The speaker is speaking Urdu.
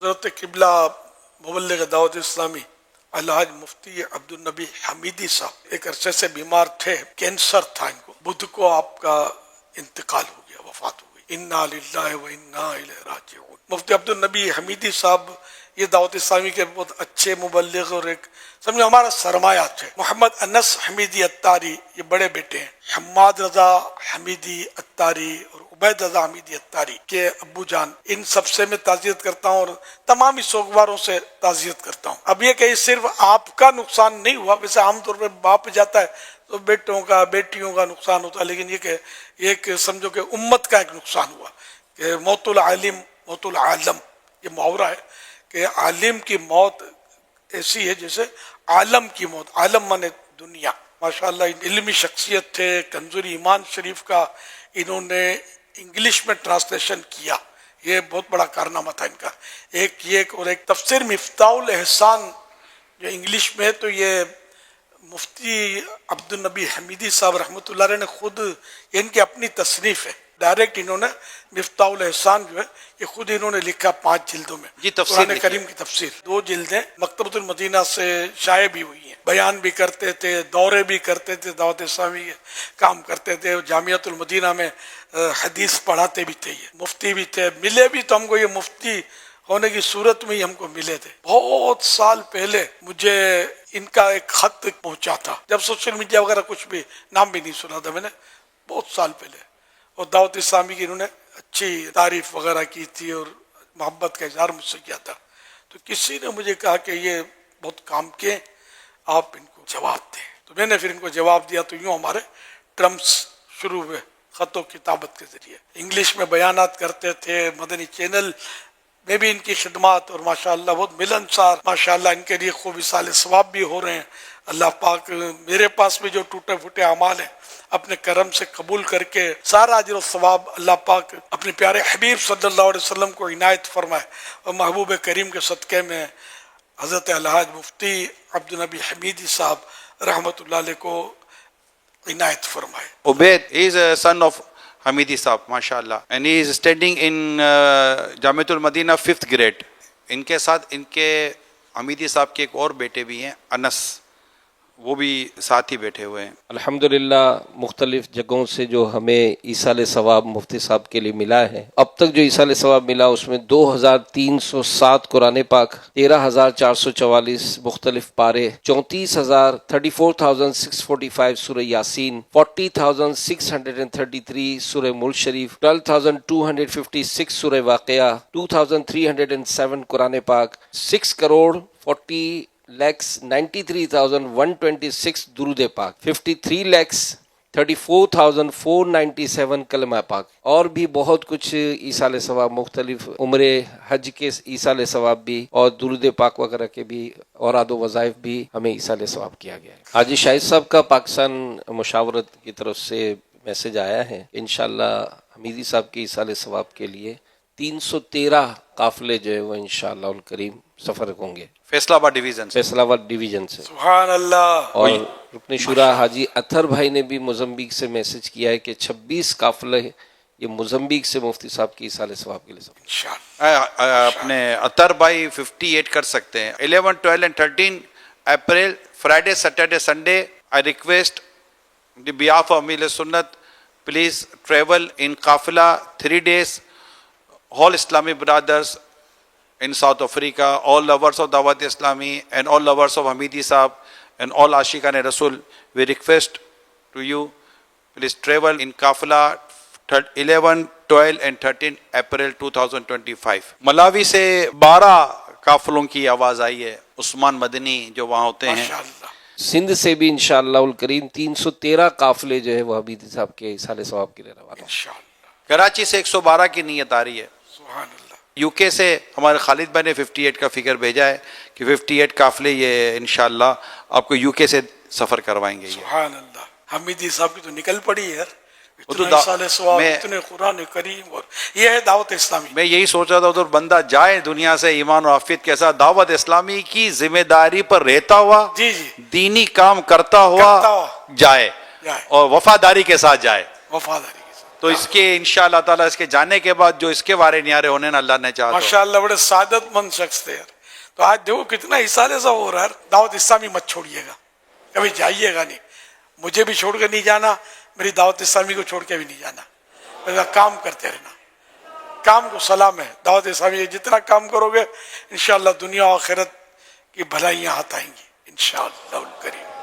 حضرت قبلہ مبلغ دعوت اسلامی الحاج مفتی عبدالنبی حمیدی صاحب ایک عرصے سے بیمار تھے، کینسر تھا ان کو۔ بدھ کو آپ کا انتقال ہو گیا، وفات ہو گئی۔ انا للہ و انا الیہ راجعون۔ مفتی عبدالنبی حمیدی صاحب یہ دعوت اسلامی کے بہت اچھے مبلغ اور ایک سمجھو ہمارا سرمایہ تھے۔ محمد انس حمیدی اتاری یہ بڑے بیٹے ہیں، حماد رضا حمیدی اتاری اور عبید رضا حمیدی اتاری کے ابو جان، ان سب سے میں تعزیت کرتا ہوں اور تمام سوگواروں سے تعزیت کرتا ہوں۔ اب یہ کہ صرف آپ کا نقصان نہیں ہوا، ویسے عام طور پہ باپ جاتا ہے تو بیٹوں کا بیٹیوں کا نقصان ہوتا ہے، لیکن یہ کہ ایک سمجھو کہ امت کا ایک نقصان ہوا کہ موت العالم موت العالم، یہ محاورہ ہے کہ عالم کی موت ایسی ہے جیسے عالم کی موت، عالم مانے دنیا۔ ماشاءاللہ علمی شخصیت تھے، کنزور ایمان شریف کا انہوں نے انگلش میں ٹرانسلیشن کیا، یہ بہت بڑا کارنامہ تھا ان کا۔ ایک یہ اور ایک تفسیر مفتاح الاحسان جو انگلش میں ہے، تو یہ مفتی عبدالنبی حمیدی صاحب رحمۃ اللہ علیہ نے خود، ان کی اپنی تصنیف ہے، ڈائریکٹ انہوں نے مفتاح الاحسان جو ہے یہ خود انہوں نے لکھا 5 جلدوں میں، جی تفسیر قرآن کریم کی تفسیر۔ 2 جلدیں مکتبۃ المدینہ سے شائع بھی ہوئی ہیں۔ بیان بھی کرتے تھے، دورے بھی کرتے تھے، دعوت اسلامی کے کام کرتے تھے، جامعۃ المدینہ میں حدیث پڑھاتے بھی تھے، یہ مفتی بھی تھے۔ ملے بھی تو ہم کو یہ مفتی ہونے کی صورت میں ہی ہم کو ملے تھے۔ بہت سال پہلے مجھے ان کا ایک خط پہنچا تھا، جب سوشل میڈیا وغیرہ کچھ بھی نام بھی نہیں سنا تھا میں نے، بہت سال پہلے، اور دعوت اسلامی کی انہوں نے اچھی تعریف وغیرہ کی تھی اور محبت کا اظہار مجھ سے کیا تھا۔ تو کسی نے مجھے کہا کہ یہ بہت کام کے، آپ ان کو جواب دیں۔ تو میں نے پھر ان کو جواب دیا، تو یوں ہمارے ٹرمز شروع ہوئے خط و کتابت کے ذریعے۔ انگلش میں بیانات کرتے تھے، مدنی چینل میں بھی ان کی خدمات، اور ماشاءاللہ بہت ملنسار، ماشاءاللہ ان کے لیے خوب اصال ثواب بھی ہو رہے ہیں۔ اللہ پاک میرے پاس بھی جو ٹوٹے پھوٹے اعمال ہیں اپنے کرم سے قبول کر کے سارا اجر و ثواب اللہ پاک اپنے پیارے حبیب صلی اللہ علیہ وسلم کو عنایت فرمائے، اور محبوب کریم کے صدقے میں حضرت الحاج مفتی عبدالنبی حمیدی صاحب رحمۃ اللہ علیہ کو عنایت فرمائے۔ Ubaid is a son of Hamidi Saab, mashallah, and he is studying in Jamiatul Madina 5th grade. ان کے ساتھ ان کے حمیدی صاحب کے ایک اور بیٹے بھی ہیں، انس، وہ بھی ساتھ ہی بیٹھے ہوئے ہیں۔ الحمدللہ مختلف جگہوں سے جو ہمیں ایصال ثواب مفتی صاحب کے لیے ملا ہے، اب تک جو ایصال ثواب ملا اس میں 2307 قرآن پاک، 13444 مختلف پارے، 34,645 سورہ یاسین، 40,633 سورہ ملک شریف، 12,256 سورہ واقعہ، 2,307 قرآن پاک، 6,40,93,126 درود پاک، 53,34,497 کلمہ پاک، اور بھی بہت کچھ ایصال ثواب، مختلف عمرے حج کے ایصال ثواب بھی اور درود پاک وغیرہ کے بھی اوراد و وظائف بھی ہمیں ایصال ثواب کیا گیا ہے۔ حاجی شاہد صاحب کا پاکستان مشاورت کی طرف سے میسج آیا ہے، انشاءاللہ حمیدی صاحب کے ایصال ثواب کے لیے 313 قافلے جو ہے وہ انشاءاللہ الکریم سفر ہوں گے فیصلہ آباد ڈویژن سے، فیصل آباد ڈویژن سے۔ سبحان اللہ۔ اور رکن شورا حاجی اطہر بھائی نے بھی موزمبیق سے میسج کیا ہے کہ 26 قافلے یہ موزمبیق سے مفتی صاحب کی ایصال ثواب کے لیے سفر۔ انشاءاللہ اپنے اطہر بھائی 58 کر سکتے ہیں۔ 11, 12 and 13 April, Friday, Saturday, Sunday, I request the behalf of Ahlul Sunnat, please travel in Qafila 3 days. All Islamic brothers in South Africa, all lovers of Dawat Islami and all lovers of Hamidi Saab and all Ashiqan Rasul, we request to you, please travel in Qafila 11, 12 and 13 April 2025. ملاوی سے 12 قافلوں کی آواز آئی ہے، عثمان مدنی جو وہاں ہوتے ہیں۔ ماشاءاللہ۔ سندھ سے بھی انشاءاللہ الکریم 313 قافلے جو ہے وہ حمیدی صاحب کے ایصال ثواب کے لیے روانہ ہیں۔ انشاءاللہ کراچی سے 112 کی نیت آ رہی ہے۔ سبحان اللہ۔ یو کے سے ہمارے خالد بھائی نے 58 کا فگر بھیجا ہے کہ 58 قافلے یہ انشاءاللہ آپ کو یو کے سے سفر کروائیں گے۔ یہ سبحان اللہ۔ حمیدی صاحب کی تو نکل پڑی ہے یار، وہ تو اتنا ایصال ثواب، میں اتنے قرآن کریم، اور یہ ہے دعوت اسلامی۔ میں یہی سوچ رہا تھا ادھر بندہ جائے دنیا سے ایمان و عافیت کے ساتھ، دعوت اسلامی کی ذمہ داری پر رہتا ہوا، جی جی، دینی کام کرتا ہوا کرتا ہوا جائے جائے، اور وفاداری کے ساتھ جائے۔ وفاداری کے ساتھ۔ تو اس کے انشاءاللہ تعالیٰ اس کے جانے کے بعد جو اس کے وارے نیارے ہونے نا اللہ نے چاہا تو ماشاءاللہ بڑے سعادت مند شخص تھے یار. تو آج دیکھو کتنا اصالے سا ہو رہا ہے. دعوت اسلامی مت چھوڑیے گا, کبھی جائیے گا نہیں. مجھے بھی چھوڑ کے نہیں جانا, میری دعوت اسلامی کو چھوڑ کے بھی نہیں جانا. میرا کام کرتے رہنا, کام کو سلام ہے. دعوت اسلامی جتنا کام کرو گے انشاءاللہ دنیا و آخرت کی بھلائیاں ہاتھ آئیں گی انشاءاللہ الکریم.